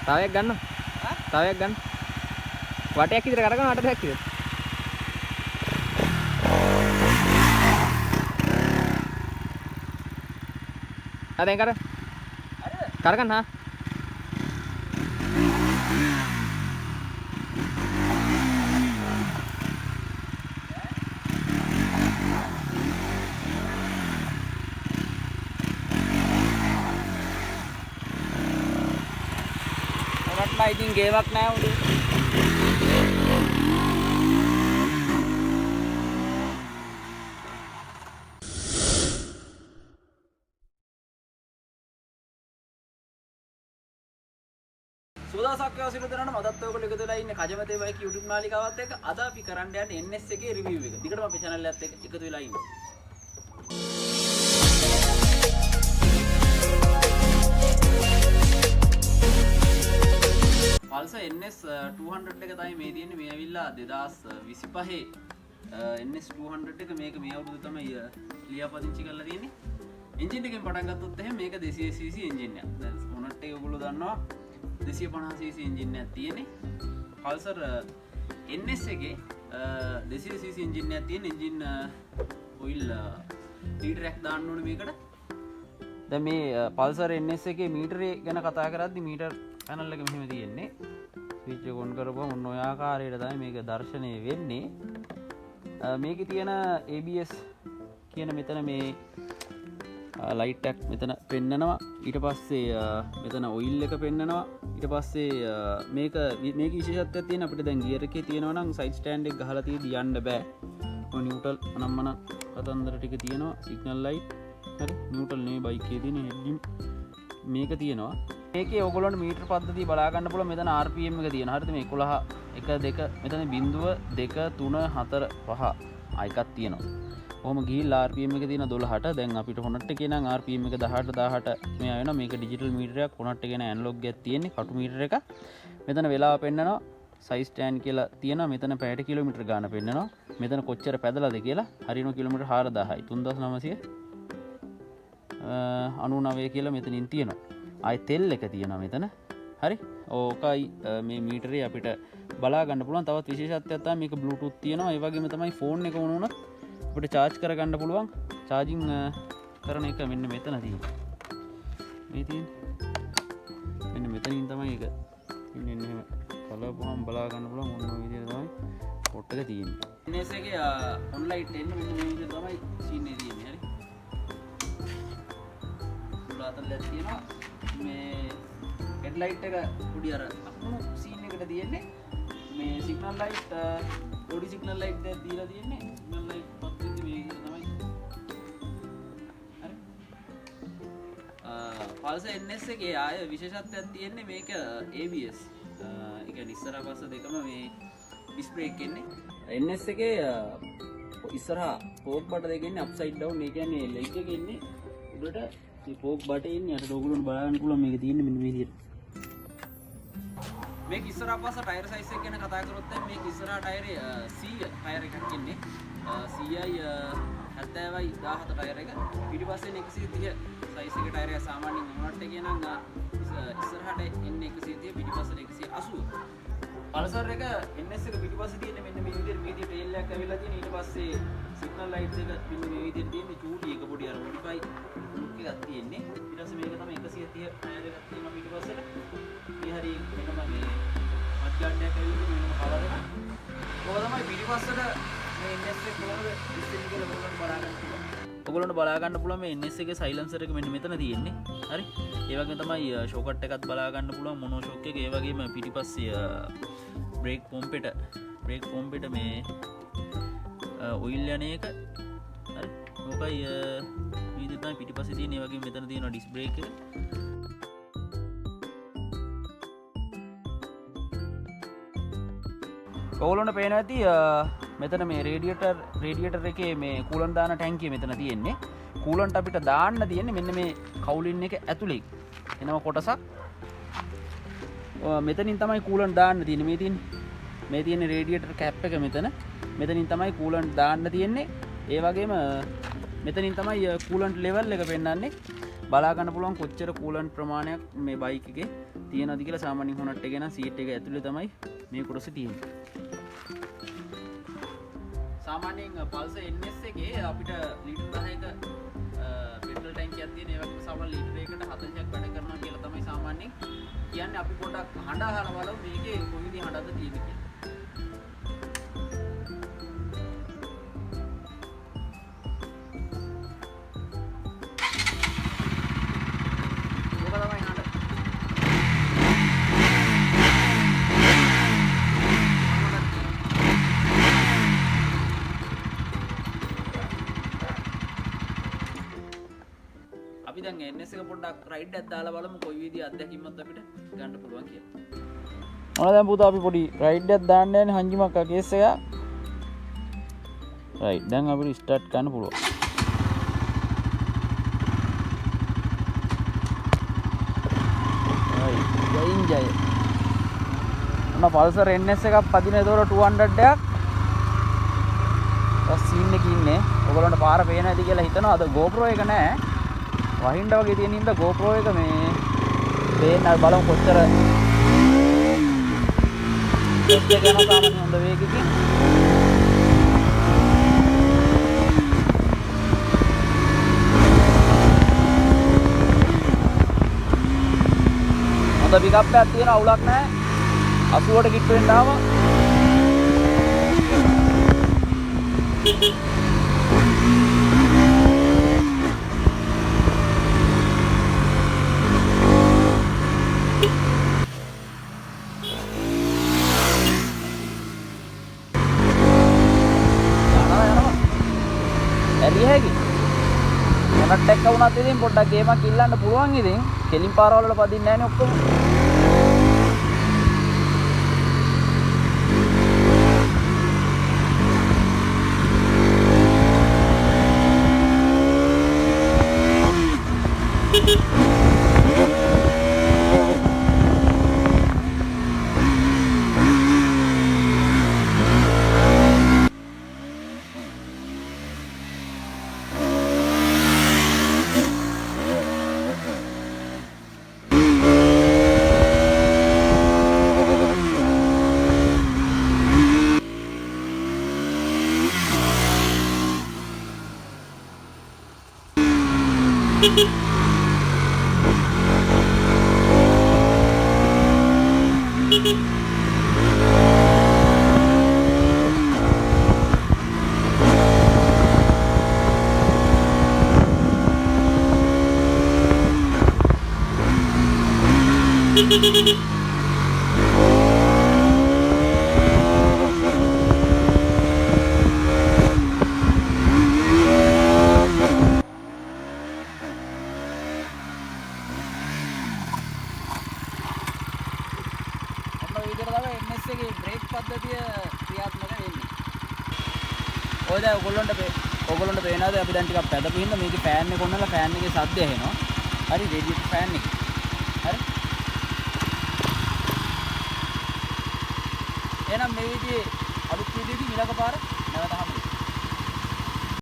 තව එකක් ගන්න. තව එකක් ගන්න. වටයක් විතර කරගෙන වටයක් විතර. අරෙන් කර. කරගන්න හා. ඉතින් ගේවක් නෑ උඩ. සුවදාසක් වේවා සියලු දෙනාට මදත් ඔයගොල්ලෝ එකතු වෙලා ඉන්නේ කජමතේ බයික් YouTube නාලිකාවත් එක්ක. අද අපි කරන්න යන්නේ NS එකේ රිවිව් එක. දිගටම අපේ channel එකත් එක්ක එකතු වෙලා ඉන්න. Pulsar NS 200 එක තමයි මේ තියෙන්නේ. මේ ඇවිල්ලා 2025 NS 200 එක මේක මේ අවුරුදු තමයි ලියාපදිංචි කරලා තියෙන්නේ. එන්ජින් එකෙන් පටන් ගත්තොත් එහෙනම් මේක 200cc එන්ජින් එකක්. දැන් මොනට් එක ඔයගොල්ලෝ දන්නවා 250cc එන්ජින් එකක් තියෙන්නේ. Pulsar NS එකේ 200cc එන්ජින් එකක් තියෙන එන්ජින් ඔයිල් ලීටරයක් දාන්න ඕනේ මේකට. දැන් මේ Pulsar NS එකේ මීටරේ ගැන කතා කරද්දි මීටර් පැනල් එක මෙහෙම තියෙන්නේ. ස්විච් එක ඔන් කරපුවම ඔන්න ඔය ආකාරයට තමයි මේක දර්ශනය වෙන්නේ. මේකේ තියෙන ABS කියන මෙතන මේ ලයිට් එකක් මෙතන පෙන්නනවා. ඊට පස්සේ මෙතන ඔයිල් එක පෙන්නනවා. ඊට පස්සේ මේක විශේෂත්වයක් තියෙන අපිට දැන් ගියර් එකේ තියෙනවා නම් සයිඩ් ස්ටෑන්ඩ් එක ගහලා තියෙදි යන්න බෑ. ඔය නිව්ට්‍රල් අනම්මන කතන්දර ටික තියෙනවා. සිග්නල් ලයිට් හරි නිව්ට්‍රල් නෙමෙයි බයික් එකේ තියෙන හෙඩ්ලිම් මේක තියෙනවා. මේකේ ඔයගොල්ලන්ට මීටර පද්ධතිය බලා ගන්න පුළුවන්. මෙතන RPM එක තියෙනවා. හරිද? මේ 11 1 2 මෙතන බිංදුව 2 3 4 5 එකක් තියෙනවා. කොහොම ගිහිල්ලා RPM එක තියෙන 12ට දැන් අපිට හොනට් එකේ නම් RPM එක 18 මෙයා වෙනවා. මේක ඩිජිටල් මීටරයක්. හොනට් එකේ නම් ඇනලොග් එකක් තියෙන්නේ. කටු මීටර එක. මෙතන වෙලාව පෙන්නනවා. සයිස් ස්ටෑන්ඩ් කියලා තියෙනවා. මෙතන පැයට කිලෝමීටර ගාන පෙන්නනවා. මෙතන කොච්චර පැදලාද කියලා හරියන කිලෝමීටර 4000යි 3999 කියලා මෙතනින් තියෙනවා. ආයි තෙල් එක තියෙනවා මෙතන. හරි. ඕකයි මේ මීටරේ අපිට බලා ගන්න පුළුවන්. තවත් විශේෂත්වයක් තමයි මේක බ්ලූටූත් තියෙනවා. ඒ වගේම තමයි ෆෝන් එක වුණොත් අපිට charge කරගන්න පුළුවන්. charging කරන එක මෙන්න මෙතන තියෙනවා. මේ තියෙන්නේ. මෙන්න මෙතනින් තමයි ඒක ඉන්නේ එහෙම බලපුවම බලා ගන්න පුළුවන්. මොන විදිහට තමයි පොට් එක තියෙන්නේ. NS එකේ on light එන්නේ මෙන්න මේ විදිහට තමයි scene එක තියෙන්නේ. හරි. සුලාතල්ලක් තියෙනවා. මේ හෙඩ්ලයිට් එක පොඩි අර අකුණු සීන් එකට තියෙන්නේ. මේ සිග්නල් ලයිට් පොඩි සිග්නල් ලයිට් දෙක දීලා තියෙන්නේ. සිග්නල් ලයිට් පත් වෙද්දි මේ විදිහට තමයි. හරි. Pulsar NS එකේ ආය විශේෂත්වයක් තියෙන්නේ මේක ABS. ඒ කියන්නේ ඉස්සරහ පස්ස දෙකම මේ ඩිස්ක් බ්‍රේක් එන්නේ. NS එකේ ඉස්සරහ ෆෝක් බට දෙක ඉන්නේ අප්සයිඩ් ඩවුන්. ඒ කියන්නේ ලෙග් එක ඉන්නේ උඩට මේ ෆෝක් බටේ ඉන්නේ. අර ඔයගොල්ලන්ට බලන්න පුළුවන් මේක තියෙන්නේ මෙන්න මේ විදිහට. මේක ඉස්සරහ පස්ස ටයර් සයිස් එක ගැන කතා කරොත් දැන් මේක ඉස්සරහ ටයරේ 100 ටයර් එකක් ඉන්නේ. 100යි 70යි 17 ටයර් එක. පිටිපස්සේ 130 සයිස් එකේ ටයර් එක සාමාන්‍යයෙන් මොනට් එකේ නම් ඉස්සරහට එන්නේ 130 පිටිපස්සට 180. Pulsar එක NS එක පිටිපස්සේ තියෙන මෙන්න මේ විදිහට මේ ටේල් එකක් ඇවිල්ලා තියෙන. ඊට පස්සේ සිග්නල් ලයිට්ස් එක මෙන්න මේ විදිහට තියෙන්නේ. චූටි එක පොඩි අර මොඩිෆයි ලුක් එකක් තියෙන්නේ. ඊට පස්සේ මේක තමයි 130 ටයර් එකක් තියෙනවා පිටිපස්සට. මේ හරි මෙන්නම මේ මත් ගන්නයක් ඇවිල්ලා මෙන්නම කලර් එක. කොහොමද තමයි පිටිපස්සට මේ NS එක කොහොමද ඉස්සෙල්ලා කියලා ඔයගොල්ලන්ට බලා ගන්න පුළුවන්. ඔයගොල්ලන්ට බලා ගන්න පුළුවන් මේ NS එකේ සයිලන්සර් එක මෙන්න මෙතන තියෙන්නේ. හරි. ඒ වගේම තමයි ෂොකට් එකත් බලා ගන්න පුළුවන් මොනෝ ෂොක් එක. ඒ වගේම පිටිපස්සේ බ්‍රේක් පොම්පෙට මේ ඔයිල් යන එක. හරි. ඕකයි මේ විදිහට තමයි පිටිපස්සේ තියෙන. ඒ වගේම මෙතන තියෙනවා ඩිස්ක් බ්‍රේක් එක. ඔයගොල්ලන්ට පේනවා ඇති මෙතන මේ රේඩියේටර් එකේ මේ කූලන්ට් දාන ටැංකිය මෙතන තියෙන්නේ. කූලන්ට් අපිට දාන්න තියෙන්නේ මෙන්න මේ කවුලින් එක ඇතුලේ එනම කොටසක්. මෙතනින් තමයි කූලන්ට් දාන්න තියෙන්නේ. මේ තියෙන රේඩියේටර් කැප් එක මෙතනින් තමයි කූලන්ට් දාන්න තියෙන්නේ. ඒ වගේම මෙතනින් තමයි කූලන්ට් ලෙවල් එක පෙන්වන්නේ. බලා ගන්න පුළුවන් කොච්චර කූලන්ට් ප්‍රමාණයක් මේ බයික් එකේ තියෙනවද කියලා. සාමාන්‍යයෙන් හොනට් එකේ නම් සීට් එක ඇතුලේ තමයි මේ කොටස තියෙන්නේ. සාමාන්‍යයෙන් පල්සර් NS එකේ අපිට ලීටර් 10ක පෙට්‍රල් ටැංකියක් තියෙන. ඒ වගේම සමහර ලීටර් එකකට 40ක් වැඩ කරනවා කියලා තමයි සාමාන්‍යයෙන් කියන්නේ. අපි පොඩ්ඩක් හඬ අහලා බලමු මේකේ කොයි විදිහ හඬක්ද තියෙන්නේ කියලා. අපි දැන් NS එක පොඩ්ඩක් රයිඩ් එකක් දාලා බලමු කොයි විදිහ අත්දැකීමක්ද අපිට ගන්න පුළුවන් කියලා. මොන දැන් පුතා අපි පොඩි රයිඩ් එකක් දාන්න යන්නේ හංජිමක් කේස් එක. රයිට් දැන් අපිට ස්ටාර්ට් කරන්න පුළුවන්. රයිට් ජයින් ජය. මොන පල්සර් NS එකක් පදින ඒතකොට 200 එකක්. ඔස් සීන් එකේ ඉන්නේ. ඔයගොල්ලන්ට පාර පේන ඇති කියලා හිතනවා. අද GoPro එක නැහැ. වහින්න වගේ තියෙන හින්දා GoPro එක මේ පේන්න බලමු කොච්චර ටෙස්ට් එක යනවා සාමාන්‍ය හොඳ වේගකින්. හොඳ පිකප් එකක් තියෙන අවුලක් නැහැ. 80ට කිට්ටු වෙන්න ආවා. මොනට් එක වුණත් ඉතින් පොඩ්ඩක් ගේමක් ඉල්ලන්න පුළුවන් ඉතින්. කෙලින් පාරවල් වල පදින්නේ නැහැ නේ ඔක්කොම. NS එකේ බ්‍රේක් පද්ධතිය ක්‍රියාත්මක වෙන්නේ. ඔය දැන් ඔයගොල්ලන්ට පේනවාද අපි දැන් ටිකක් පැදපු හින්දා මේකේ ෆෑන් එක ඔන්නලා ෆෑන් එකේ ශබ්දය එනවා. හරි රේඩියේටර් ෆෑන් එක. හරි. එහෙනම් මේ විදිහේ අලුත් වීඩියෝ එකකින් ඊළඟ පාර නැවත හමු.